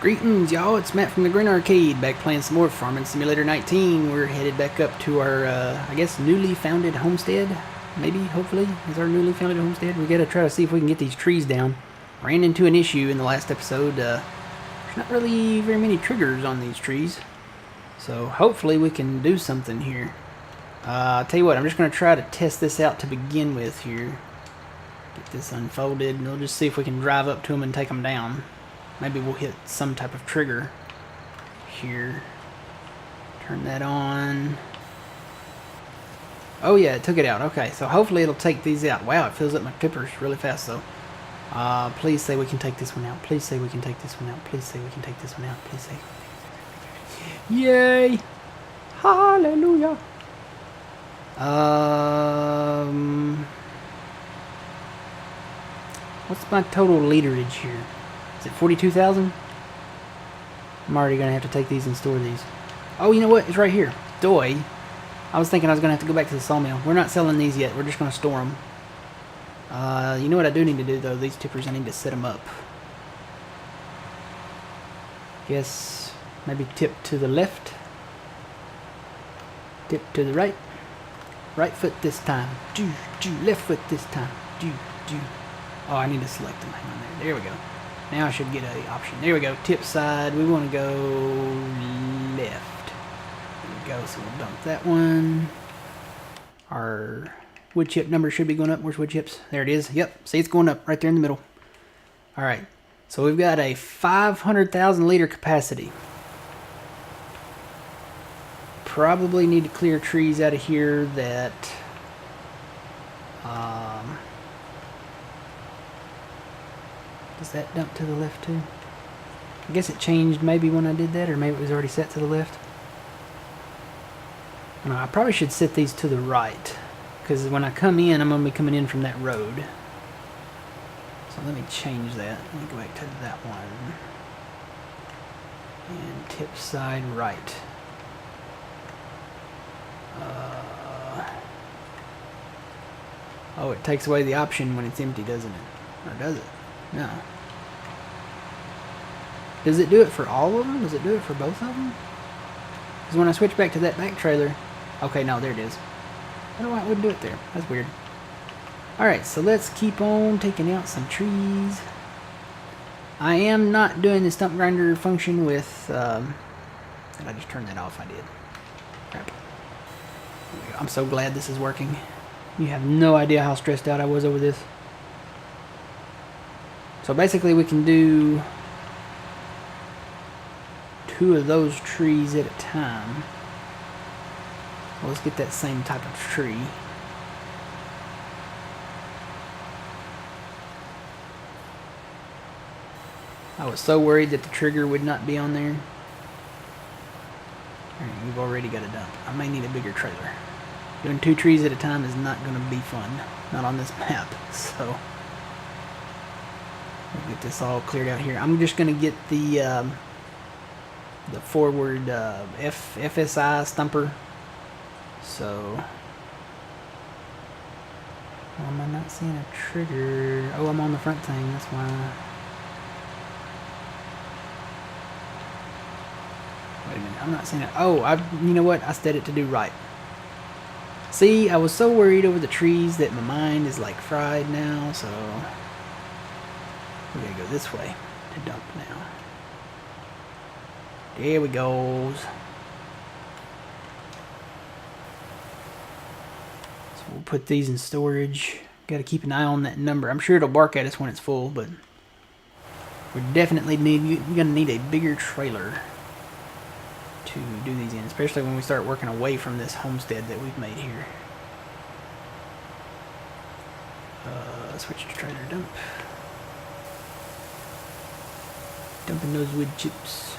Greetings, y'all. It's Matt from the Green Arcade, back playing some more Farming Simulator 19. We're headed back up to our, I guess, newly founded homestead. Maybe, hopefully, is our newly founded homestead. We gotta try to see if we can get these trees down. Ran into an issue in the last episode. There's not really very many triggers on these trees. So, hopefully we can do something here. I'll tell you what, I'm just gonna try to test this out to begin with here. Get this unfolded, and we'll just see if we can drive up to them and take them down. Maybe we'll hit some type of trigger here. Turn that on. Oh yeah, it took it out. Okay, so hopefully it'll take these out. Wow, it fills up my tippers really fast though. Please say we can take this one out. Please say we can take this one out. Please say we can take this one out. Please say. Yay! Hallelujah! What's my total literage here? Is it 42,000? I'm already going to have to take these and store these. Oh, you know what? It's right here. Doi. I was thinking I was going to have to go back to the sawmill. We're not selling these yet. We're just going to store them. You know what I do need to do, though? These tippers, I need to set them up. Guess maybe tip to the left. Tip to the right. Right foot this time. Do, do. Left foot this time. Do, do. Oh, I need to select them. Hang on there. There we go. Now I should get an option. There we go. Tip side. We want to go left. There we go. So we'll dump that one. Our wood chip number should be going up. Where's wood chips? There it is. Yep. See, it's going up right there in the middle. All right. So we've got a 500,000 liter capacity. Probably need to clear trees out of here that does that dump to the left too? I guess it changed maybe when I did that, or maybe it was already set to the left. No, I probably should set these to the right, because when I come in, I'm going to be coming in from that road. So let me change that. Let me go back to that one. And tip side right. Oh, it takes away the option when it's empty, doesn't it? Or does it? No. Does it do it for all of them? Does it do it for both of them? Because when I switch back to that back trailer... Okay, no, there it is. I don't know why it wouldn't do it there. That's weird. Alright, so let's keep on taking out some trees. I am not doing the stump grinder function with... Did I just turn that off? I did. Crap. I'm so glad this is working. You have no idea how stressed out I was over this. So basically we can do 2 of those trees at a time. Well, let's get that same type of tree. I was so worried that the trigger would not be on there. Alright, we've already got a dump. I may need a bigger trailer. Doing 2 trees at a time is not going to be fun. Not on this map, so... We'll get this all cleared out here. I'm just going to get the forward FSI stumper. So... Well, am I not seeing a trigger? Oh, I'm on the front thing, that's why... Wait a minute, I'm not seeing it. Oh, you know what? I set it to do right. See, I was so worried over the trees that my mind is like fried now, so... We're gonna go this way to dump now. There we go. So we'll put these in storage. Gotta keep an eye on that number. I'm sure it'll bark at us when it's full, but... We're definitely gonna need a bigger trailer to do these in, especially when we start working away from this homestead that we've made here. Switch to trailer dump. Dumping those wood chips.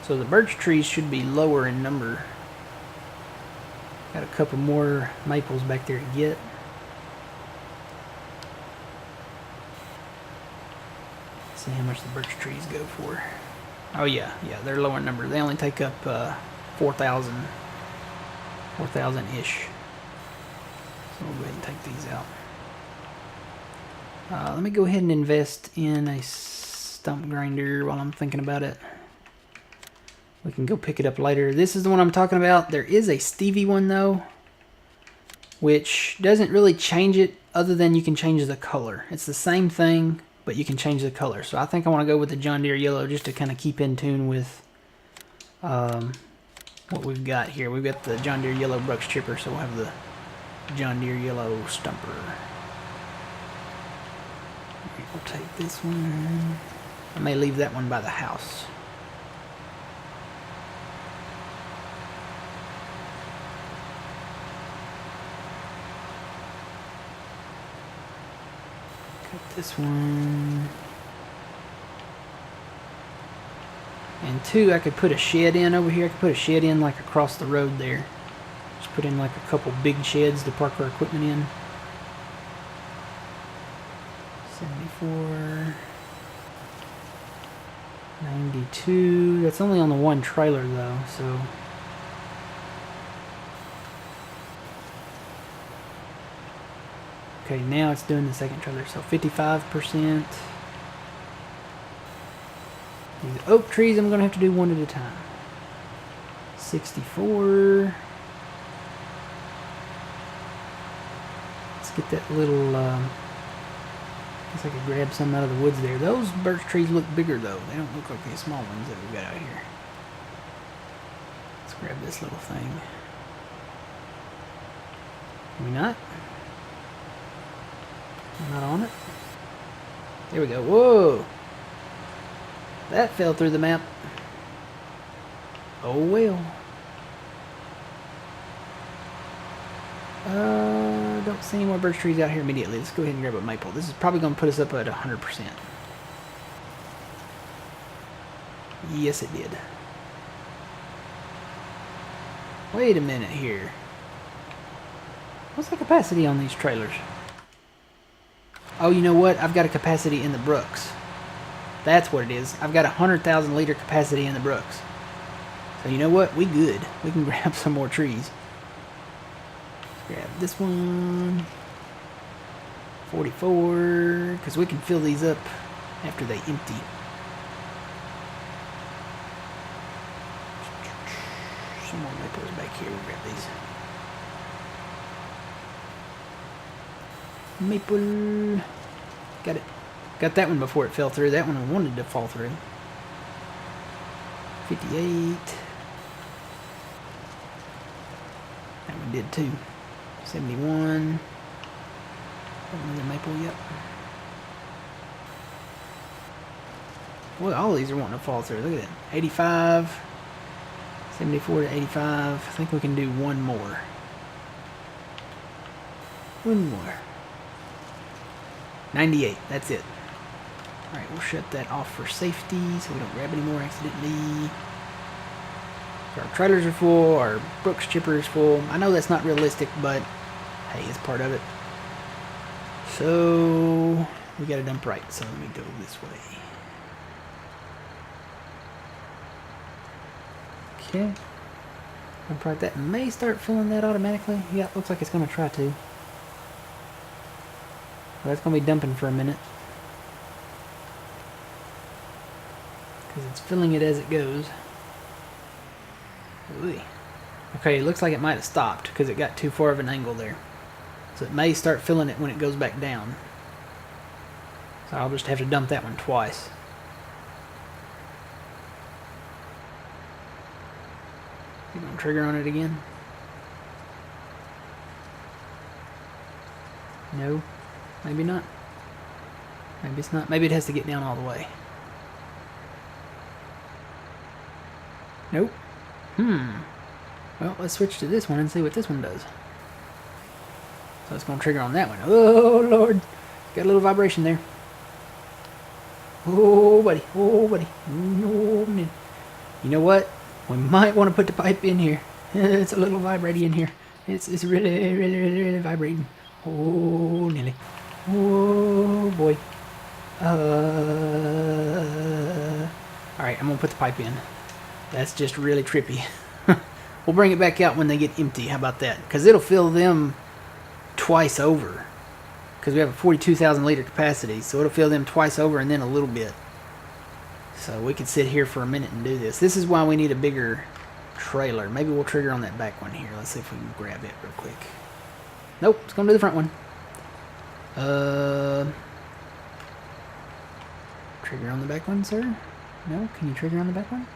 So the birch trees should be lower in number. Got a couple more maples back there to get. See how much the birch trees go for. Oh yeah, they're lower in number. They only take up 4,000 ish. So we'll go ahead and take these out. Let me go ahead and invest in a stump grinder while I'm thinking about it. We can go pick it up later. This is the one I'm talking about. There is a Stevie one though, which doesn't really change it other than you can change the color. It's the same thing, but you can change the color. So I think I want to go with the John Deere yellow just to kind of keep in tune with what we've got here. We've got the John Deere yellow brush chipper, so we'll have the John Deere yellow stumper. We'll take this one. I may leave that one by the house. Cut this one. And two, I could put a shed in over here. I could put a shed in like across the road there. Just put in like a couple big sheds to park our equipment in. 74. 92. That's only on the one trailer though, so. Okay, now it's doing the second trailer, so 55%. These oak trees, I'm going to have to do one at a time. 64. Let's get that little, guess I could grab some out of the woods there. Those birch trees look bigger though. They don't look like the small ones that we've got out here. Let's grab this little thing. Can we not? I'm not on it. There we go. Whoa! That fell through the map. Oh well. Don't see any more birch trees out here immediately. Let's go ahead and grab a maple. This is probably going to put us up at 100%. Yes, it did. Wait a minute here. What's the capacity on these trailers? Oh, you know what? I've got a capacity in the Brooks. That's what it is. I've got a 100,000 liter capacity in the Brooks. So you know what? We good. We can grab some more trees. Grab this one. 44. Because we can fill these up after they empty. Some more maples back here. We'll grab these. Maple. Got it. Got that one before it fell through. That one I wanted to fall through. 58. That one did too. 71. Another maple, yep. Boy, all these are wanting to fall through. Look at that. 85. 74 to 85. I think we can do one more. One more. 98. That's it. Alright, we'll shut that off for safety so we don't grab any more accidentally. Our trailers are full, our Brooks chipper is full. I know that's not realistic, but hey, it's part of it. So, we got to dump right, so let me go this way. Okay. Dump right, that may start filling that automatically. Yeah, looks like it's going to try to. Well, that's going to be dumping for a minute. Because it's filling it as it goes. Ooh. Okay, it looks like it might have stopped because it got too far of an angle there. So it may start filling it when it goes back down. So I'll just have to dump that one twice. You gonna trigger on it again? No, maybe not. Maybe it's not. Maybe it has to get down all the way. Nope. Well, let's switch to this one and see what this one does. So it's going to trigger on that one. Oh, Lord. Got a little vibration there. Oh, buddy. Oh, buddy. Oh, man. You know what? We might want to put the pipe in here. It's a little vibrating in here. It's really, really, really, really vibrating. Oh, nearly. Oh, boy. Alright, I'm going to put the pipe in. That's just really trippy. We'll bring it back out when they get empty. How about that? Because it'll fill them twice over. Because we have a 42,000 liter capacity. So it'll fill them twice over and then a little bit. So we could sit here for a minute and do this. This is why we need a bigger trailer. Maybe we'll trigger on that back one here. Let's see if we can grab it real quick. Nope, it's going to do the front one. Trigger on the back one, sir? No? Can you trigger on the back one?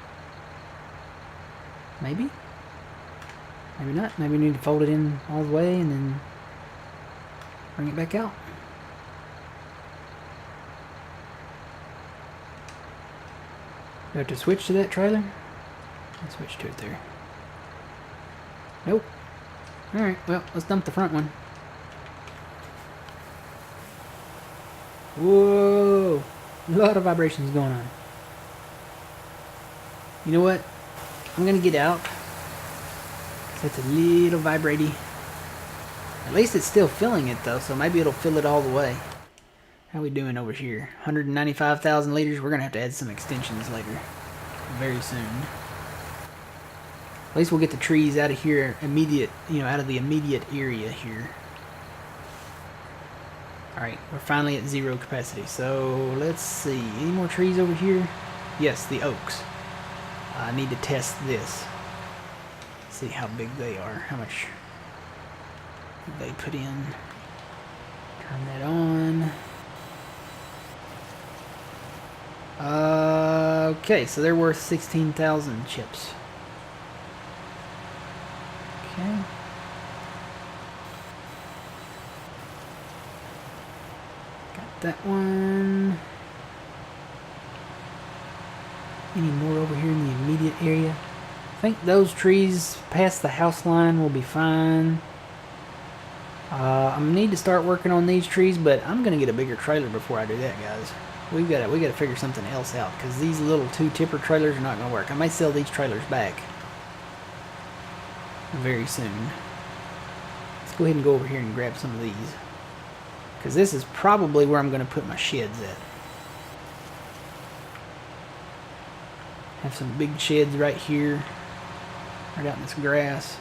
Maybe? Maybe not. Maybe we need to fold it in all the way and then bring it back out. Do I have to switch to that trailer? I'll switch to it there. Nope. Alright, well, let's dump the front one. Whoa! A lot of vibrations going on. You know what? I'm gonna get out. It's a little vibraty. At least it's still filling it though, so maybe it'll fill it all the way. How we doing over here? 195,000 liters. We're gonna have to add some extensions later. Very soon. At least we'll get the trees out of here immediate, out of the immediate area here. Alright, we're finally at 0 capacity. So let's see. Any more trees over here? Yes, the oaks. I need to test this. See how big they are. How much they put in. Turn that on. Okay, so they're worth 16,000 chips. Okay. Got that one. Any more over here in the immediate area? I think those trees past the house line will be fine. I need to start working on these trees, but I'm gonna get a bigger trailer before I do that, guys. We gotta figure something else out because these little 2-tipper trailers are not gonna work. I may sell these trailers back very soon. Let's go ahead and go over here and grab some of these because this is probably where I'm gonna put my sheds at. Have some big sheds right here, right out in this grass.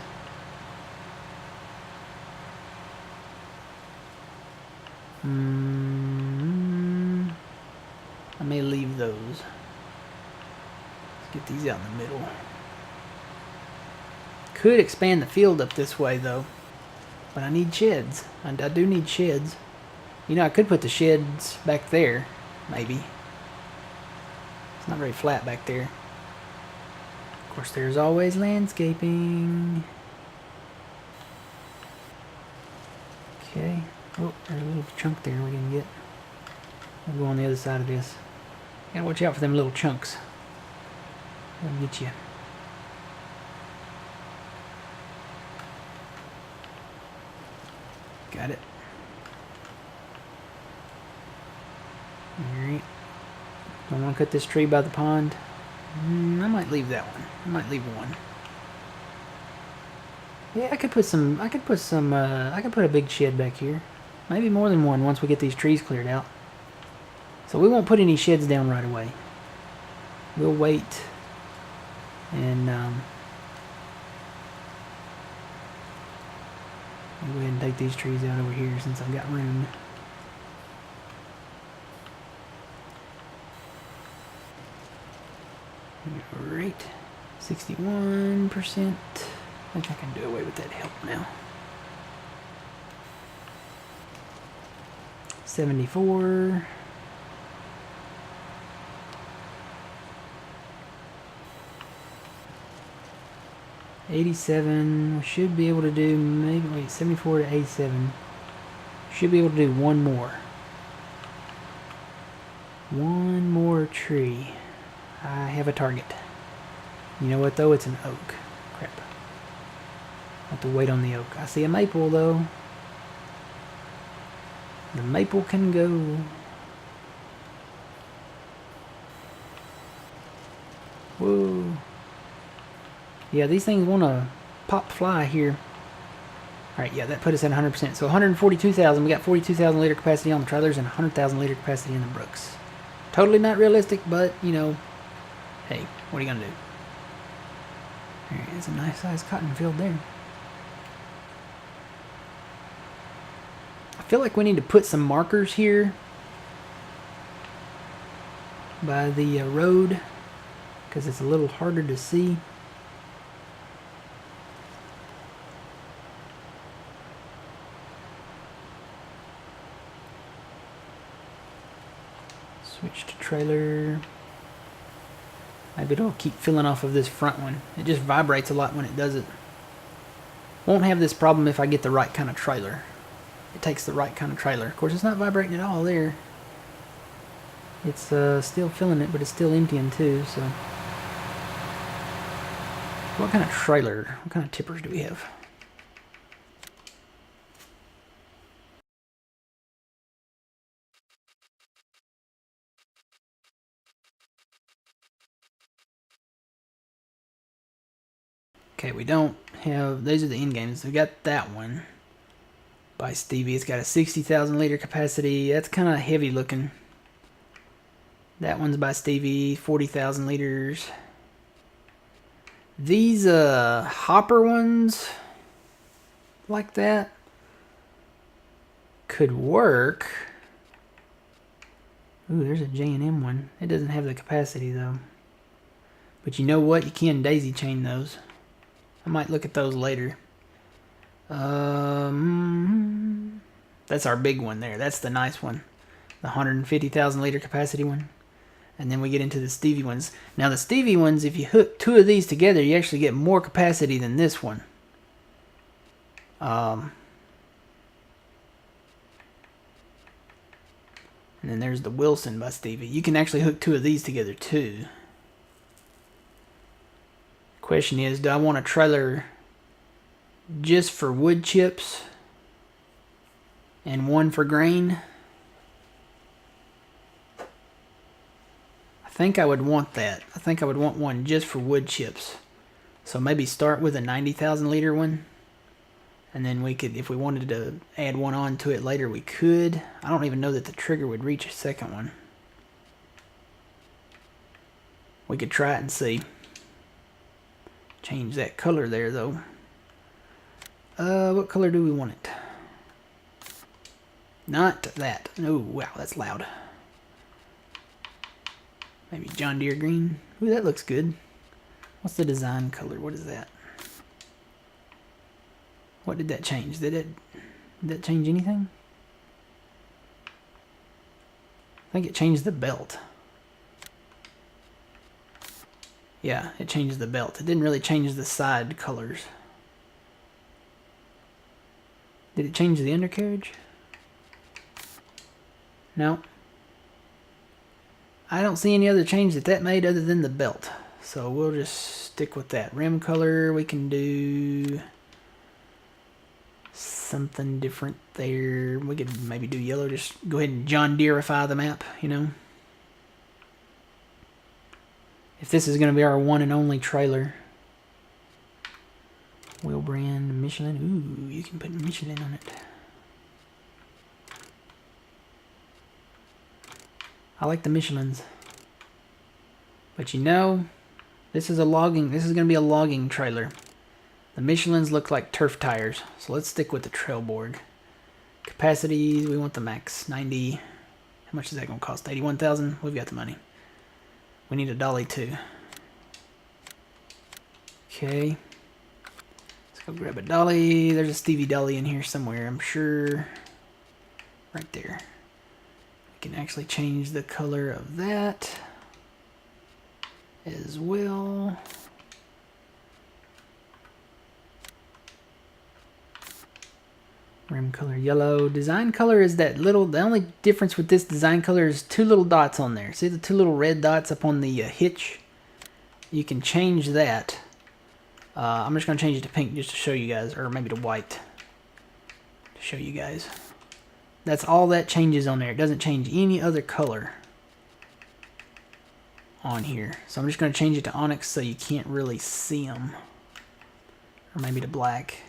I may leave those. Let's get these out in the middle. Could expand the field up this way though, but I need sheds. I do need sheds. I could put the sheds back there, maybe. It's not very flat back there. Of course, there's always landscaping. Okay. Oh, there's a little chunk there we can get. We'll go on the other side of this. Gotta watch out for them little chunks. They'll get you. Got it. Alright. Don't want to cut this tree by the pond. I might leave that one. I might leave one. Yeah, I could put a big shed back here. Maybe more than one once we get these trees cleared out. So we won't put any sheds down right away. We'll wait and I'll go ahead and take these trees out over here since I've got room. Alright, 61%. I think I can do away with that help now. 74. $87. We should be able to do maybe 74 to 87. Should be able to do one more. One more tree. I have a target. You know what though? It's an oak. Crap. I have to wait on the oak. I see a maple though. The maple can go. Whoa. Yeah, these things want to pop fly here. Alright, yeah, that put us at 100%. So 142,000. We got 42,000 liter capacity on the trailers and 100,000 liter capacity in the brooks. Totally not realistic, but, hey, what are you going to do? Alright, there's a nice sized cotton field there. I feel like we need to put some markers here by the road because it's a little harder to see. Switch to trailer. Maybe it'll keep filling off of this front one. It just vibrates a lot when it does it. Won't have this problem if I get the right kind of trailer. It takes the right kind of trailer. Of course, it's not vibrating at all there. It's still filling it, but it's still emptying too, so. What kind of trailer, what kind of tippers do we have? Okay, we don't have, these are the end games. We got that one by Stevie. It's got a 60,000 liter capacity. That's kind of heavy looking. That one's by Stevie, 40,000 liters. These hopper ones like that could work. Ooh, there's a J&M one. It doesn't have the capacity though. But you know what? You can daisy chain those. I might look at those later. That's our big one there. That's the nice one. The 150,000 liter capacity one. And then we get into the Stevie ones. Now the Stevie ones, if you hook two of these together, you actually get more capacity than this one. And then there's the Wilson by Stevie. You can actually hook two of these together too. Question is, do I want a trailer just for wood chips and one for grain? I think I would want that. I think I would want one just for wood chips. So maybe start with a 90,000 liter one. And then we could, if we wanted to add one on to it later, we could. I don't even know that the trigger would reach a second one. We could try it and see. Change that color there though. What color do we want it? Not that. Oh, wow, that's loud. Maybe John Deere green. Ooh, that looks good. What's the design color? What is that? What did that change? Did that change anything? I think it changed the belt. Yeah, it changed the belt. It didn't really change the side colors. Did it change the undercarriage? No. I don't see any other change that made other than the belt. So we'll just stick with that. Rim color, we can do something different there. We could maybe do yellow. Just go ahead and John Deereify the map, you know. If this is going to be our one and only trailer. Wheel brand, Michelin. Ooh, you can put Michelin on it. I like the Michelins. But you know, this is going to be a logging trailer. The Michelins look like turf tires. So let's stick with the Trailborg. Capacities, we want the max 90. How much is that going to cost? 81,000? We've got the money. We need a dolly too. Okay. Let's go grab a dolly. There's a Stevie dolly in here somewhere, I'm sure. Right there. We can actually change the color of that as well. Rim color yellow. Design color is that little, the only difference with this design color is two little dots on there. See the two little red dots up on the hitch? You can change that. I'm just going to change it to pink just to show you guys, or maybe to white to show you guys. That's all that changes on there. It doesn't change any other color on here. So I'm just going to change it to onyx so you can't really see them. Or maybe to black.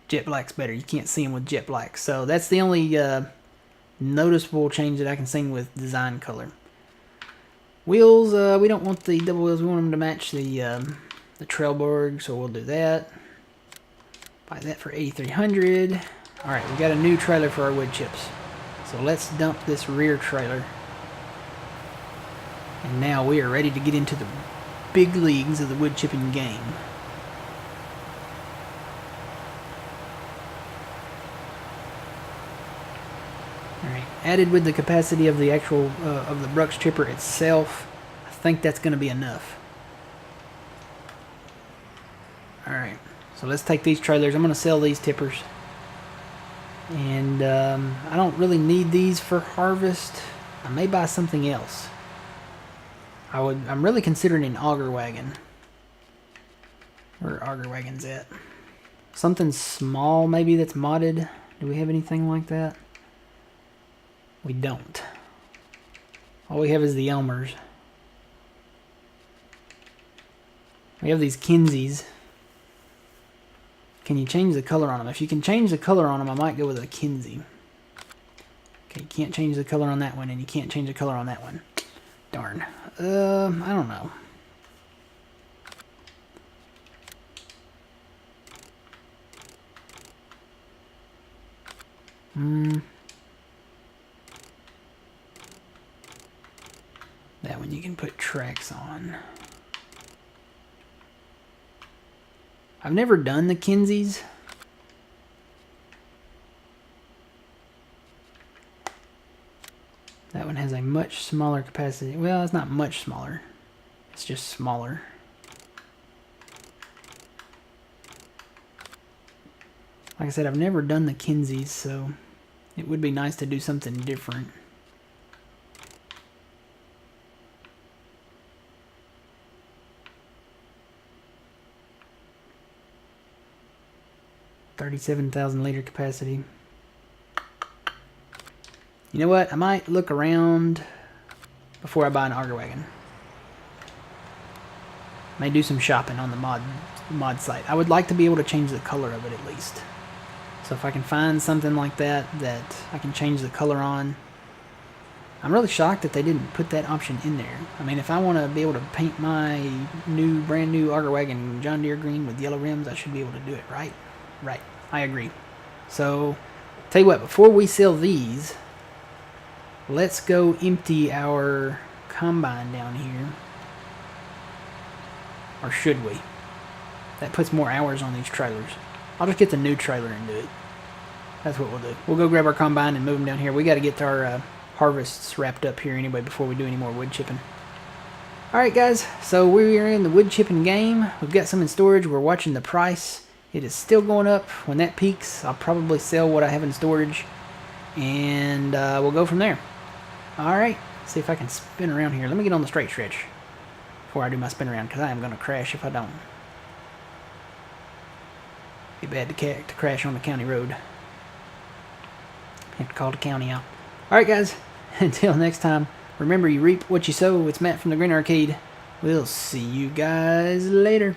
Jet black's better. You can't see them with jet black. So that's the only noticeable change that I can see with design color. Wheels, we don't want the double wheels. We want them to match the Trailborg, so we'll do that. Buy that for $8,300. All right, we got a new trailer for our wood chips. So let's dump this rear trailer. And now we are ready to get into the big leagues of the wood chipping game. Alright, added with the capacity of the actual, of the brush chipper itself, I think that's going to be enough. Alright, so let's take these trailers. I'm going to sell these tippers. And I don't really need these for harvest. I may buy something else. I'm really considering an auger wagon. Where are auger wagons at? Something small maybe that's modded. Do we have anything like that? We don't. All we have is the Elmers. We have these Kinseys. Can you change the color on them? If you can change the color on them, I might go with a Kinsey. Okay, you can't change the color on that one, and you can't change the color on that one. Darn. I don't know. That one you can put tracks on. I've never done the Kinseys. That one has a much smaller capacity. Well, it's not much smaller. It's just smaller. Like I said, I've never done the Kinseys, so it would be nice to do something different. $37,000 liter capacity. You know what? I might look around before I buy an auger wagon. May do some shopping on the mod site. I would like to be able to change the color of it at least. So if I can find something like that I can change the color on. I'm really shocked that they didn't put that option in there. I mean, if I want to be able to paint my brand new auger wagon John Deere green with yellow rims, I should be able to do it, right? Right, I agree. So, tell you what, before we sell these, let's go empty our combine down here. Or should we? That puts more hours on these trailers. I'll just get the new trailer and do it. That's what we'll do. We'll go grab our combine and move them down here. We got to get our harvests wrapped up here anyway before we do any more wood chipping. Alright guys, so we are in the wood chipping game. We've got some in storage. We're watching the price. It is still going up. When that peaks, I'll probably sell what I have in storage. And we'll go from there. Alright, see if I can spin around here. Let me get on the straight stretch before I do my spin around, because I am going to crash if I don't. Be bad to crash on the county road. Have to call the county out. Alright guys, until next time, remember you reap what you sow. It's Matt from the Green Arcade. We'll see you guys later.